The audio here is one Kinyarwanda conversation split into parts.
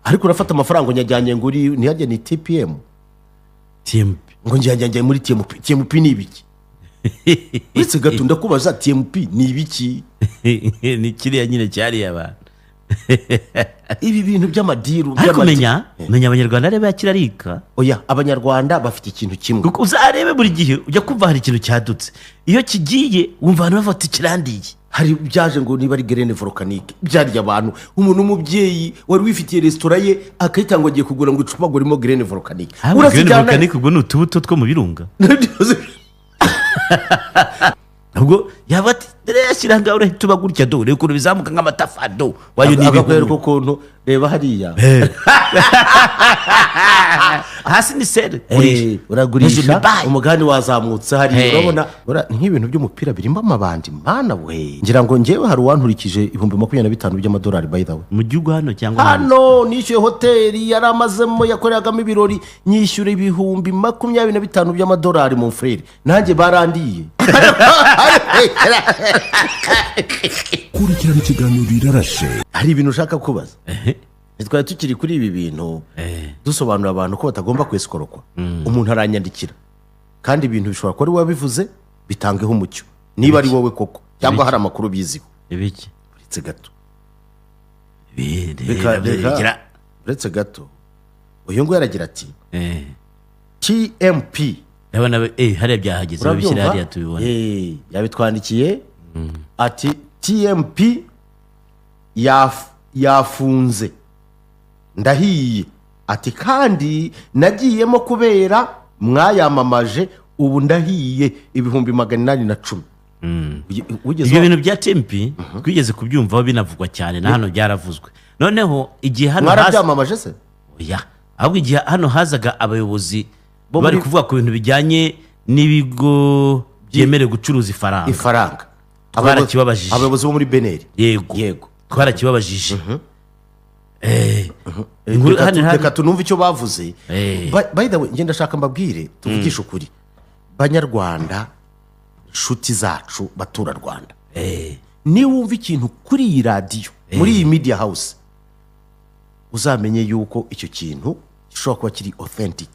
ariko urafata amafaranga nyajyanye ngo uri ntiyajye ni TPM ngo njyajyanye muri TMP ni ibiki uretse gato ndakubaza TMP ni ibiki ni kiriya nyine cyari abantu ibi bintu by'amadiru ariko menya abanyarwanda rebe yakirarika oya abanyarwanda bafite ikintu kimwe kuko uzarebe buri gihe ujya kumva hari ikintu cyadutse iyo kigiye wumva abantu bafata ikirandiye hari byaje ngo niba ari Grene Volcanique byarya abantu umuntu umubyeyi wari wifitiye restaurant ye akahita ngo agiye kugura ngo icupa ngo rimo Grene Volcanique Grene Volcanique ubwo n'utubuto two mu birunga ubwo yabati yashyira ngaho urahita uba gutya do reka ukuntu bizamuka nk'amatafado wayo n'ibihuru ukuntu reba hariya hasi ni sere uragurisha umugani wazamutse hariya urabona nk'ibintu by'umupira birimo amabandi mana we ngira ngo njyewe hari uwanturikije 25,000 by'amadolari by the way mu gihugu hano cyangwa hano nishyuye hoteli yari amazemo yakoreragamo ibirori nyishyura 25,000 by'amadolari mu frere nanjye barandiye kurikirana ikiganiro birarashe hari ibintu ushaka kubaza twari tukiri kuri ibi bintu dusobanurira abantu ko batagomba kwesikorokwa umuntu aranyandikira kandi ibintu bishobora kuba ari wowe bivuze bitangeho umucyo niba ari wowe koko cyangwa hari amakuru biziho ibiki uretse gato uretse gato uyu nguyu aragira ati TMP ndabona hariya byahageze babishyira hariya tubibona yabitwandikiye ati TMP yafunze ndahiye ati kandi nagiyemo kubera mwayamamaje ubu ndahiye 810 ibyo bintu bya TMP twigeze kubyumvaho binavugwa cyane na hano byaravuzwe noneho igihe hano mwarabyamamaje se oya ahubwo igihe hano hazaga abayobozi bari kuvuga ku bintu bijyanye n'ibigo byemerewe gucuruza ifaranga twarakibabajije abayobozi bo muri Beneri yego twarakibabajije reka tunumve icyo bavuze by the way ngenda shaka mbabwire tuvugisha ukuri banyarwanda nshuti zacu batura Rwanda ni wumva ikintu kuri iyi radio muri iyi media house uzamenye yuko icyo kintu gishobora kuba kiri authentic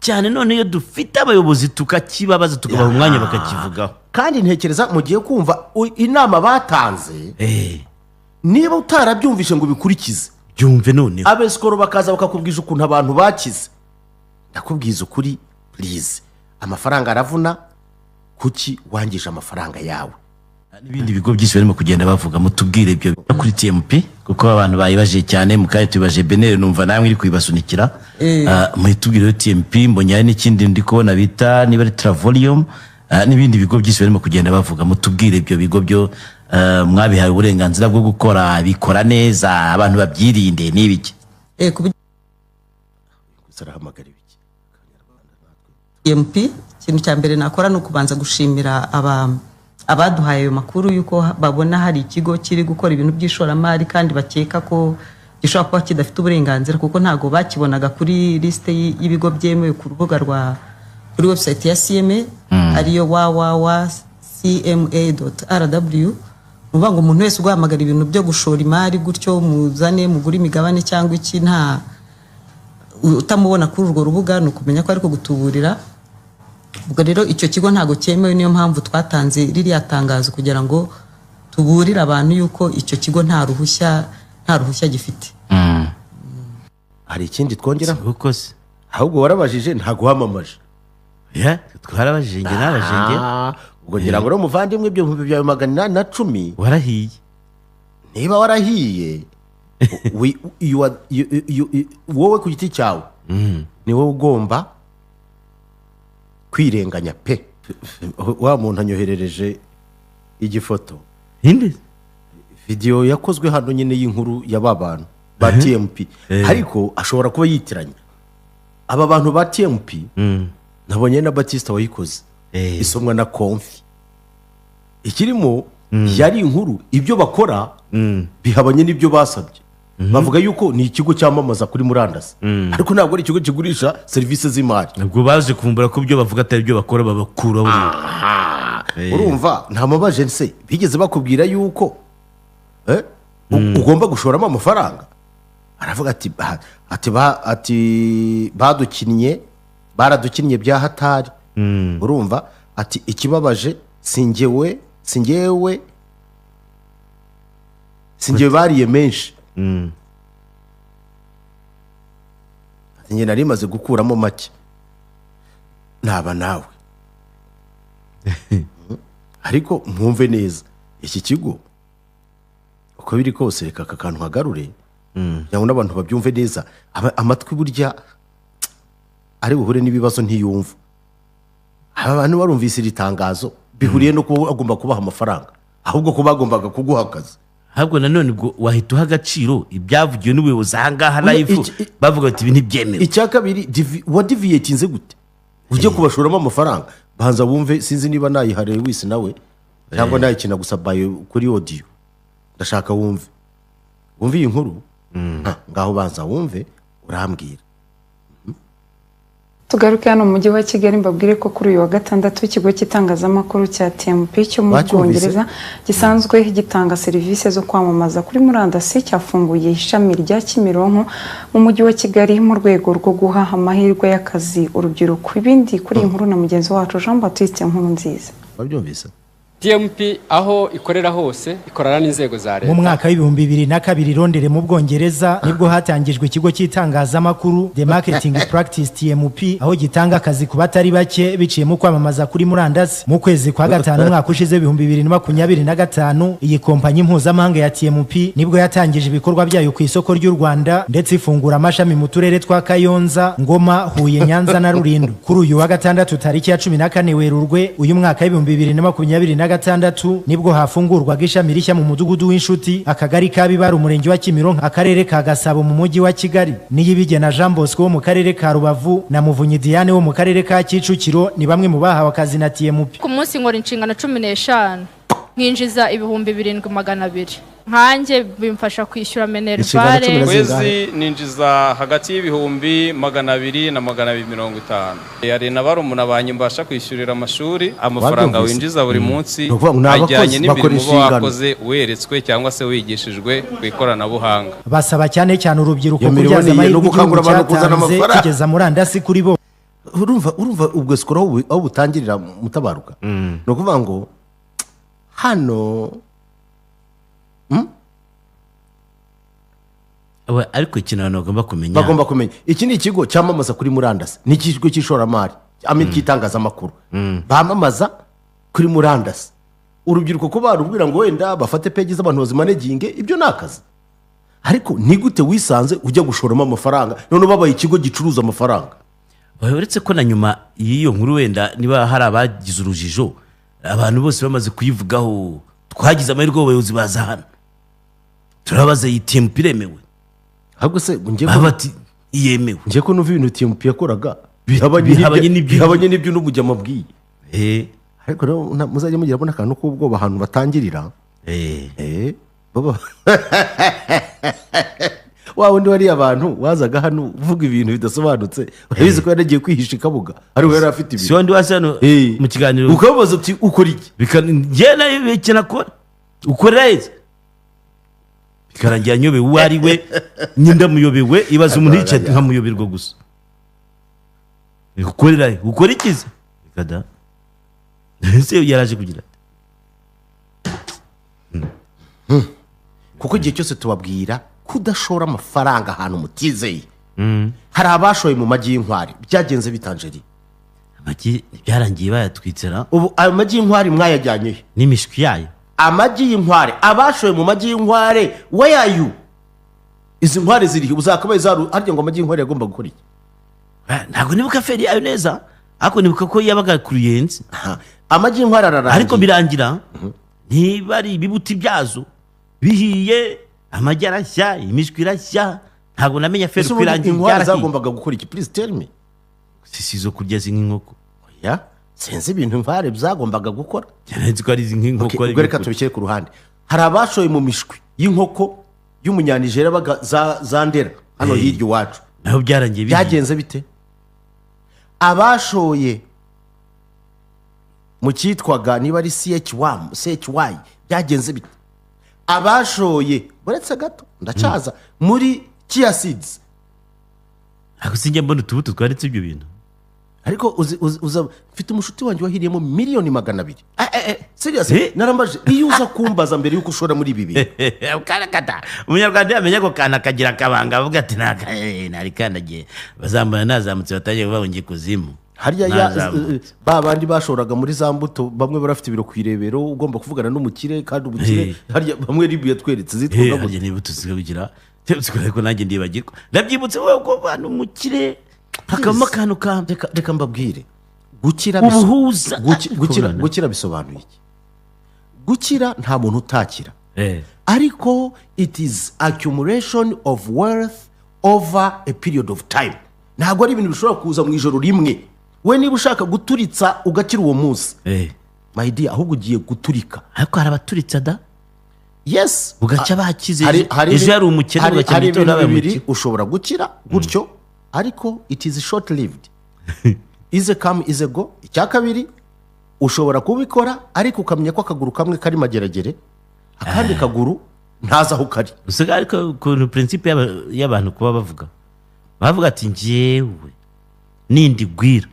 cyane none iyo dufite abayobozi tukakibabaza tukabaha umwanya bakakivugaho kandi ntekereza mu gihe kumva inama batanze niba utarabyumvishe ngo bikurikize byumve none abesikoro bakaza bakakubwiza ukuntu abantu bakize ndakubwiza ukuri please amafaranga aravuna kuki wangije amafaranga yawe n'ibindi bigo byinshi barimo kugenda bavuga mutubwire ibyo kuri TMP kuko abantu bayibaje cyane mukaye tubaje Benere numva namwe iri kwibasunikira muhitubwire TMP mbonye n'ikindi ndi kubona bita niba ari Travolium n'ibindi bigo byinshi barimo kugenda bavuga mutubwire ibyo bigo byo mwabihaye uburenganzira bwo gukora bikora neza abantu babyirinde n'ibiki sarahamagara ibiki TMP ikintu cya mbere nakora no kubanza gushimira abaduhaye ayo makuru yuko babona hari ikigo kiri gukora ibintu by'ishoramari kandi bakeka ko gishobora kuba kidafite uburenganzira kuko ntago bakibonaga kuri liste y'ibigo byemewe ku rubuga kuri website ya CMA ariyo www.cma.rw uvuga ngo umuntu wese uguhamagara ibintu byo gushora imari gutyo muzane mugura imigabane cyangwa iki nta utamubona kuri urwo rubuga no kumenya ko ariko gutuburira ubwo rero icyo kigo ntago cyemewe niyo mpamvu twatanze ririya tangazo kugira ngo tuburire abantu yuko icyo kigo nta ruhushya gifite hari ikindi twongera kuko se ahubwo warabajije ntago wamamaje twarabajije nge nabajije ubwo ngira ngo muvandimwe ibyo 810 warahiye niba warahiye wowe ku giti cyawe ni wowe ugomba kwirenganya pe wa muntu anyoherereje igifoto video yakozwe hano nyine y'inkuru y'abantu ba TMP ariko ashobora kuba yitiranya aba bantu ba TMP nabonye na Batista wayikoze isomwa na Konfi ikirimo yari inkuru ibyo bakora bihabanye n'ibyo basabye bavuga yuko ni ikigo cyamamaza kuri murandasi ariko ntabwo ari ikigo kigurisha serivisi z'imari ntabwo baje kuvumbura ko ibyo bavuga atari byo bakora babakuraho urumva nta mabaje nse bigeze bakubwira yuko ugomba gushoramo amafaranga aravuga ati baradukinnye bya hatari. urumva ati ikibabaje singewe bariye menshi. ati njye nari maze gukuramo make naba nawe. ariko mwumve neza iki kigo uko biri kose reka aka kantu hagarure kugira ngo n'abantu babyumve neza. amatwi burya ari buhure n'ibibazo ntiyumva. aba bantu barumvise iri tangazo bihuriye no kuba agomba kubaha amafaranga ahubwo ko bagombaga kuguha akazi. ahubwo nanone ubwo wahita uha agaciro ibyavugiwe n'ubuyobozi ahangaha live bavuga bati ibi ntibyemewe. icya kabiri wadiviyetinze gute ujye kubashoramo amafaranga? banza wumve, sinzi niba nayihariye wese nawe cyangwa nayikina gusa kuri audio. ndashaka wumve iyi nkuru. ngaho banza wumve urambwira. tugaruke hano mu mujyi wa Kigali mbabwire ko kuri uyu wa gatandatu ikigo cy'itangazamakuru cya TMP cyo mu Bwongereza gisanzwe gitanga serivisi zo kwamamaza kuri murandasi cyafunguye ishami rya Kimironko mu mujyi wa Kigali mu rwego rwo guha amahirwe y'akazi urubyiruko. Ibindi kuri iyi nkuru na mugenzi wacu Jean Baptiste Nkurunziza. Wabyumvise? TMP aho ikorera hose ikorana n'inzego za leta. Mu mwaka w'ibihumbi 2002 Londres mu Bwongereza nibwo hatangijwe ikigo cy'itangazamakuru The Marketing Practice TMP, aho gitanga akazi ku batari bake biciye mu kwamamaza kuri murandasi. Mu kwezi kwa gatanu umwaka ushize 2025 iyi kompanyi mpuzamahanga ya TMP nibwo yatangije ibikorwa byayo ku isoko ry'u Rwanda ndetse ifungura amashami mu turere twa Kayonza, Ngoma, Huye, Nyanza na Rulindo. Kuri uyu wa gatandatu tariki ya 14 Werurwe uyu mwaka w'ibihumbi 2026 nibwo hafungurwaga ishami rishya mu mudugudu w'inshuti, akagari ka Bibara, umurenge wa Kimironko, akarere ka Gasabo mu mujyi wa Kigali. Niyibigena Jean Bosco wo mu karere ka Rubavu na Muvunyi Diane wo mu karere ka Kicukiro ni bamwe mu bahawe akazi na TMP. Ku munsi nkora inshingano 15 nkinjiza ibihumbi 7,200. nkanjye bimfasha kwishyura minervare. Kwezi ninjiza hagati y'ibihumbi 200 na 250. Yari nabarumuna banye mbasha kwishyurira amashuri, amafaranga winjiza buri munsi ajyanye n'imirimo wakoze weretswe cyangwa se wigishijwe ku ikoranabuhanga. Basaba cyane cyane urubyiruko kubyaza amahirwe cyatanze kugeza murandasi kuri bo. urumva ubwo sikoro aho butangirira mutabaruka. no kuvuga ngo hano ariko ikintu abantu bagomba kumenya iki ni ikigo cyamamaza kuri murandasi, ni ikigo cy'ishoramari cy'itangazamakuru bamamaza kuri murandasi. urubyiruko ko barubwira ngo wenda bafate peji z'abantu bazimaneginge, ibyo ni akazi. ariko ni gute wisanze ujya gushoramo amafaranga none babaye ikigo gicuruza amafaranga? uretse ko na nyuma y'iyo nkuru wenda niba hari abagize urujijo, abantu bose bamaze kuyivugaho, twagize amahirwe abayobozi baza hano turabaza iyi TMP iremewe. ahubwo se bati yemewe. ngiye ko numva ibintu TMP yakoraga bihabanye n'ibyo n'umujya amabwiye. ariko muzajya mugira bona akantu k'ubwoba ahantu batangirira. wa wundi wari abantu wazaga hano uvuga ibintu bidasobanutse, urabizi ko yaragiye kwihisha ikabuga ari we yari afite ibintu. si wandi wasi hano mu kiganiro ukabaza uti ukora iki? njye nayo ikintu akora ukorera heza bikarangira nyobewe uwo ari we, nyinda muyobewe, ibaza umuntu yicaye nkamuyoberwa gusa. ukorera ukora ikiza bikada ese yaraje kugira kuko igihe cyose tubabwira kudashora amafaranga ahantu mutizeye. hari abashoye mu magi y'inkwari, byagenze bitanjeri. amagi byarangiye bayatwitsera. ubu ayo magi y'inkwari mwayajyanye n'imishwi yayo. amagi y'inkware, abashoye mu magi y'inkware wayayu, izi nkware zirihe? uzakabaye harya ngo amagi y'inkware yagomba gukora iki? ntabwo nibuka feri yayo neza, ariko nibuka ko yabaga ku Ruyenzi. amagi y'inkware ararangiye, ariko birangira ntibari ibibuti byazo bihiye, amagi arashya, imishwi irashya. ntabwo namenya feri ko irangiye. inkware zagombaga gukora iki? Please tell me. si zo kurya z'inkoko. oya sinzi ibintu inkware byagombaga gukora. nzi ko ari iz'inkoko. ubwo reka tubishyire ku ruhande. hari abashoye mu mishwi y'inkoko y'umunyanijera baga za Ndera hano hirya iwacu, naho byarangiye byagenze bite? abashoye mu cyitwaga niba ari CHY byagenze bite? abashoye uretse gato ndacaza muri chia seeds. Ako sinjya mbona utubuto twaritse ibyo bintu. Ariko uza mfite umushuti wanjye wahiriyemo miliyoni 200. Serious narambaje iyo uza kumbaza mbere yuko ushora muri ibi bintu. Ukarakata umunyarwanda yamenye ko kana kagira kabanga avuga ati nari kandagiye bazambana nazamutse batagiye kuvuga ngiye kuzimu. Hariya babandi bashoraga muri za mbuto bamwe barafite ibiro kwirebero ugomba kuvugana n'umukire kandi umukire hariya bamwe ribu yatweretse zitwa ngo niba tuzigira ko nanjye ndibagirwa ndabyibutse wowe ko abantu umukire hakamo akantu reka mbabwire gukira bisobanuye iki? Gukira nta muntu utakira, ariko it is accumulation of wealth over a period of time. Ntabwo ari ibintu bishobora kuza mu ijoro rimwe. We niba ushaka guturitsa ugakira uwo munsi, my dear, ahubwo ugiye guturika. Ariko hari abaturitsa da? Yes, ugaca bakize ejo yari umukene ugakira ibintu bibiri ushobora gukira gutyo, ariko it is short lived. Ize come ize go. Icya kabiri ushobora kubikora ariko ukamenya ko akaguru kamwe kari mageragere akandi kaguru ntaza aho kari. Usiga ariko ku principe y'abantu kuba bavuga ati njyewe nindi gwira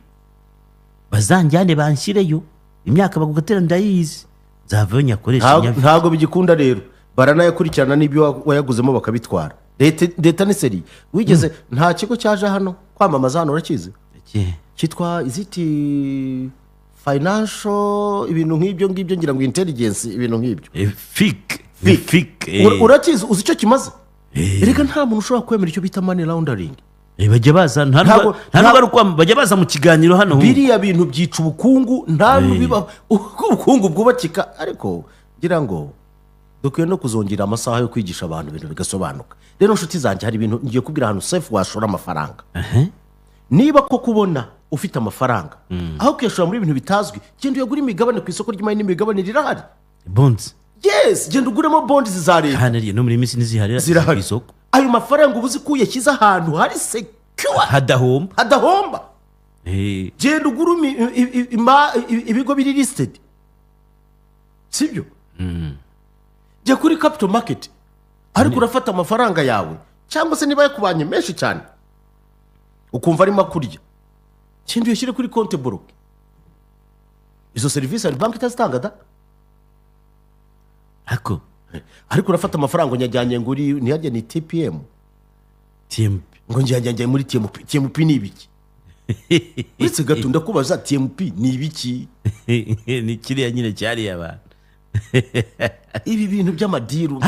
bazanjyane banshireyo imyaka bagugatera ndayizi zavayo nyakoresha ntago bigikunda rero baranayakurikirana n'ibyo wayaguzemo bakabitwara. Leta ni seri wigeze nta kigo cyaje hano kwamamaza hano urakizi cyitwa iziti financial ibintu nk'ibyo ngira ngo intelligence ibintu nk'ibyo fik urakizi uzi icyo kimaze? Erega nta muntu ushobora kwemera icyo bita money laundering. Bajya baza ntabwo ari uko bajya baza mu kiganiro hano biriya bintu byica ubukungu nta biba ubukungu bwubakika. Ariko ngira ngo dukwiye no kuzongera amasaha yo kwigisha abantu ibintu bigasobanuka. Rero nshuti zanjye hari ibintu ngiye kubwira ahantu safe washora amafaranga. Niba ko kubona ufite amafaranga aho kuyashora muri ibintu bitazwi, genda uyagura imigabane ku isoko ry'imari n'imigabane rirahari. Bonds, yes, genda uguremo bonds zizareba hano no muri minsi nizihari ku isoko. Ayo mafaranga ubuzi kuyashyize ahantu hari secure hadahomba. Genda ugura ibigo biri listed, sibyo? Jya kuri capital market ariko urafata amafaranga yawe cyangwa se niba yakubanye menshi cyane ukumva ari makurya, kindi uyashyire kuri konti boroke. Izo serivisi ari banki itazitanga da? Ariko urafata amafaranga nyajyanye ngo uri ntiyajya ni TPM ngo njyanye muri TMP ni ibiki? Uretse gato ndakubaza TMP ni ibiki? Ni kiriya nyine cyari abantu ibi bintu by'amadiru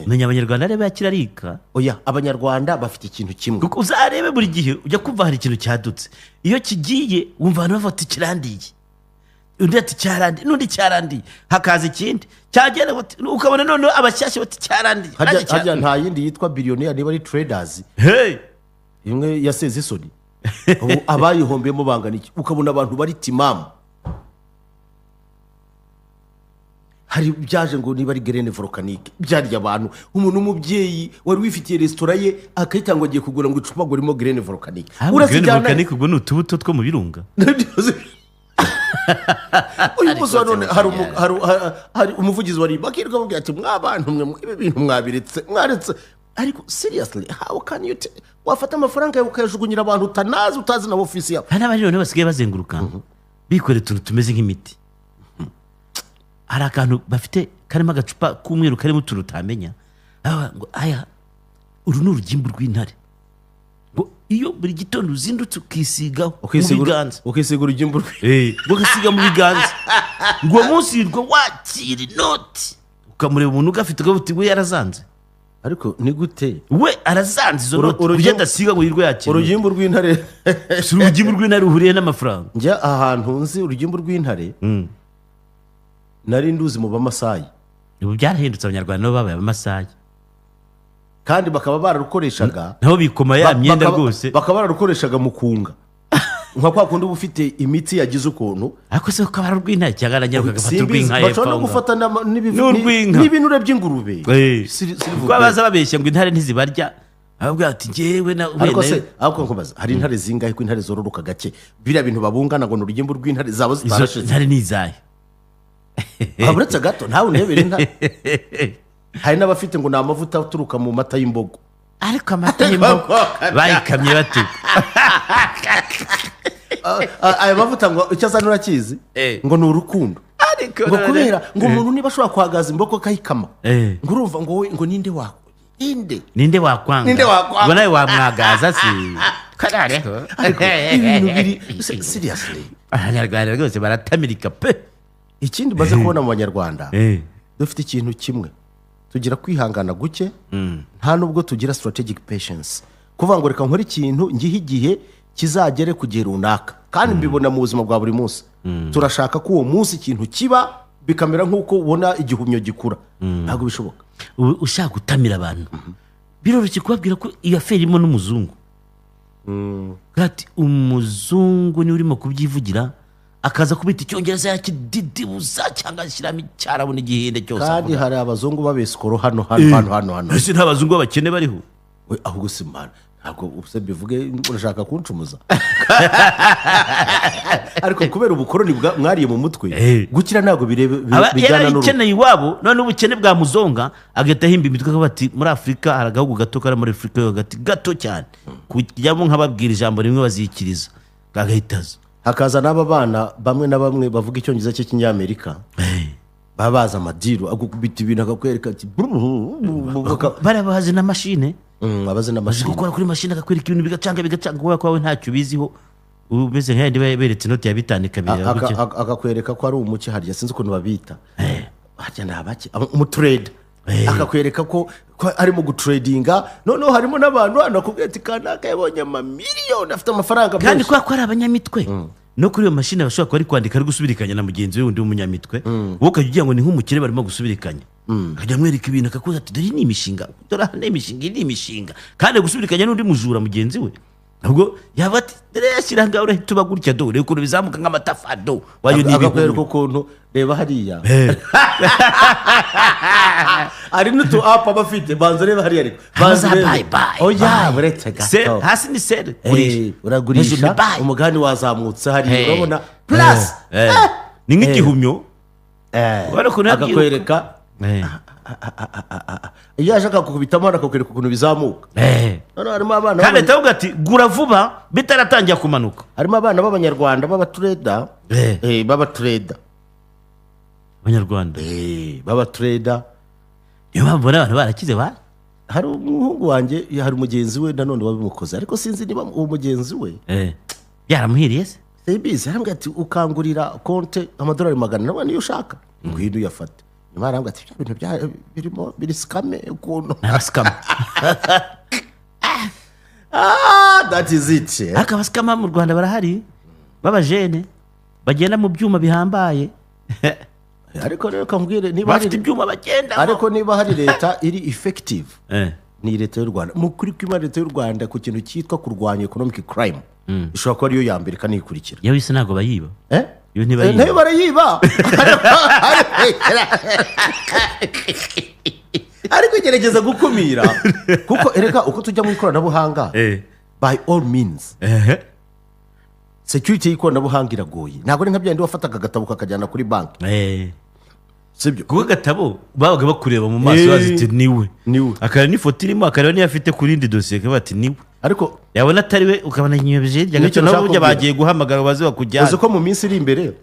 menya abanyarwanda arebe yakirarika. Oya, abanyarwanda bafite ikintu kimwe kuko uzarebe buri gihe ujya kumva hari ikintu cyadutse, iyo kigiye wumva abantu bafata ikirandiye, undi ati cyarandi n'undi cyarandi hakaza ikindi cyagera ukabona none abashyashya bati cyarandi hajya nta yindi yitwa billionaire niba ari traders imwe yaseze isoni abayihombeyemo bangana iki, ukabona abantu bari timamu. Hari byaje ngo niba ari Grene Volcanique byari abantu umuntu umubyeyi wari wifitiye restaurant ye akayitanga agiye kugura ngo icupa gorimo Grene Volcanique. Grene Volcanique ubwo n'utubuto two mu birunga. Uyu muso none hari umuvugizi wari bakirwa mubwira ati mwabantu mwe ibi bintu mwaretse. Ariko seriously how can you wafata amafaranga yawe ukayajugunyira abantu utanazi utazi na office yawe? Hana bari none basigaye bazenguruka bikore tuntu tumeze nk'imiti. Hari akantu bafite karimo agacupa k'umweru karimo utuntu utamenya ngo aya uru ni urugimbu rw'intare, ngo iyo buri gitondo uzindutse ukisigaho mu biganza ukisiga urugimbu ugasiga mu biganza ngo munsi yirwa wakira inoti ukamureba umuntu ugafite ugavuga we yarazanze. Ariko ni gute we arazanze izo noti ugenda asiga ngo yirwe yakira urugimbu rw'intare? Si urugimbu rw'intare uhuriye n'amafaranga. Njya ahantu nzi urugimbu rw'intare nari nduzi mu Bamasayi. Ubu byarahindutse abanyarwanda nabo babaye Abamasayi kandi bakaba bararukoreshaga nabo bikoma ya myenda rwose, bakaba bararukoreshaga mu kunga nka kwa kundi ufite imitsi yagize ukuntu. Ariko se ukaba rw'intare cyangwa aranyaruka agafata urw'inka ye bashobora gufata n'ibinure by'ingurube. Kuko baza babeshya ngo intare ntizibarya ahubwo ati njyewe na ariko se ahubwo nkubaza hari intare zingahe ko intare zororoka gake biriya bintu babungana ngo n'urugimbu rw'intare zabo zitarashize? Intare nizaye uretse gato ntawe unebera intare. Hari n'abafite ngo ni amavuta aturuka mu mata y'imbogo. ariko amata y'inkoko bayikamye bate aya mavuta ngo icyo azana urakizi ngo ni urukundo ngo kubera ngo umuntu niba ashobora kuhagaza imboko akayikama ngo urumva ngo wowe ngo ninde wakwanga ngo nawe wamwagaza si karareho ibintu biri seriously abanyarwanda rwose baratamirika pe. ikindi maze kubona mu banyarwanda dufite ikintu kimwe, tugira kwihangana guke, nta nubwo tugira strategic patience, kuvuga ngo reka nkore ikintu ngihe igihe kizagere ku gihe runaka, kandi mbibona mu buzima bwa buri munsi. Turashaka ko uwo munsi ikintu kiba bikamera nk'uko ubona igihumyo gikura, ntabwo bishoboka. Ushaka gutamira abantu biroroshye kubabwira ko iyo aferi irimo n'umuzungu, umuzungu ni urimo kubyivugira akaza kubita icyongereza yakididibuza cyangwa ashyiramo icyarabu n'igihinde cyose, kandi hari abazungu babesikoro hano ese nta bazungu b'abakene bariho ahubwo si mana, ntabwo use bivuge urashaka kuncumuza ariko kubera ubukoroni mwariye mu mutwe gukira ntabwo bijyana n'uruhu. Ikeneye iwabo none ubukene bwa muzonga agahita ahimba imitwe akavuga ati muri Afurika hari agahugu gato kari muri Afurika yo hagati gato cyane, kujyamo nk'ababwira ijambo rimwe bazikiriza gahitaza. Hakaza n'aba bana bamwe na bamwe bavuga icyongereza cy'Ikinyamerika, baba bazi amadiru agukubita ibintu akakwereka ati barabazi na mashine, abazi na mashine gukora kuri mashine akakwereka ibintu bigacanga kubera ko wowe ntacyo ubiziho, ubeze nk'ayandi beretse inoti ya 5 kabiri akakwereka ko ari umuki harya sinzi ukuntu babita harya nabaki umutrade, akakwereka ko arimo gutradinga, noneho harimo n'abantu anakubwira ati kanaka yabonye amamiliyoni afite amafaranga kandi kwa ari abanyamitwe. No kuri iyo mashine bashobora kuba ari kwandika ari gusubirikanya na mugenzi we undi w'umunyamitwe, wowe ukajya ugira ngo ni nk'umukire barimo gusubirikanya, akajya amwereka ibintu akakuza ati dore ni imishinga, dore hano ni imishinga, kandi gusubirikanya n'undi mujura mugenzi we, ubwo yaba ati dore yashyira ngaho urahita uba gutya do, reba ukuntu bizamuka nk'amatafado wayo akakwereka ukuntu reba hariya ari n'utu apa bafite banza reba hariya ariko banza reba oya buretse gato hasi ni sere uragurisha umugani wazamutse hariya urabona plus ni nk'igihumyo akakwereka iyo ashaka kukubitamo akakwereka ukuntu bizamuka. None harimo abana kandi atavuga ati gura vuba bitaratangira kumanuka, harimo abana b'abanyarwanda b'abatureda abanyarwanda b'abatureda, niyo mpamvu abantu barakize hari umuhungu wanjye hari umugenzi we nanone wabimukoze, ariko sinzi niba uwo mugenzi we yaramuhiriye se sebizi, arambwira ati ukangurira konte $100 nabwo niyo ushaka ngwino uyafate. Nyuma arambwira ati ibintu birimo biri scam ukuntu scam that is it. Akaba scam mu Rwanda barahari babajene bagenda mu byuma bihambaye ariko rero kambwire niba bafite ibyuma bagenda, ariko niba hari leta iri effective ni leta y'u Rwanda. Mu kuri kwima leta y'u Rwanda ku kintu cyitwa kurwanya economic crime ishobora kuba ariyo ya mbere kanikurikira. Yewe ise ntago bayiba iyo ntibayiba barayiba ariko gerageza gukumira kuko ereka uko tujya mu ikoranabuhanga by all means security y'ikoranabuhanga iragoye, ntabwo ari nka byandi wafataga agatabo kakajyana kuri banki sibyo, kuko agatabo babaga bakureba mu maso baziti niwe akareba n'ifoto irimo, akareba niyo afite kuri indi dosiye akaba ati niwe, ariko yabona atari we ukabona inyobeje hirya gato nabo burya bagiye guhamagara baze bakujyana. uzi ko mu minsi iri imbere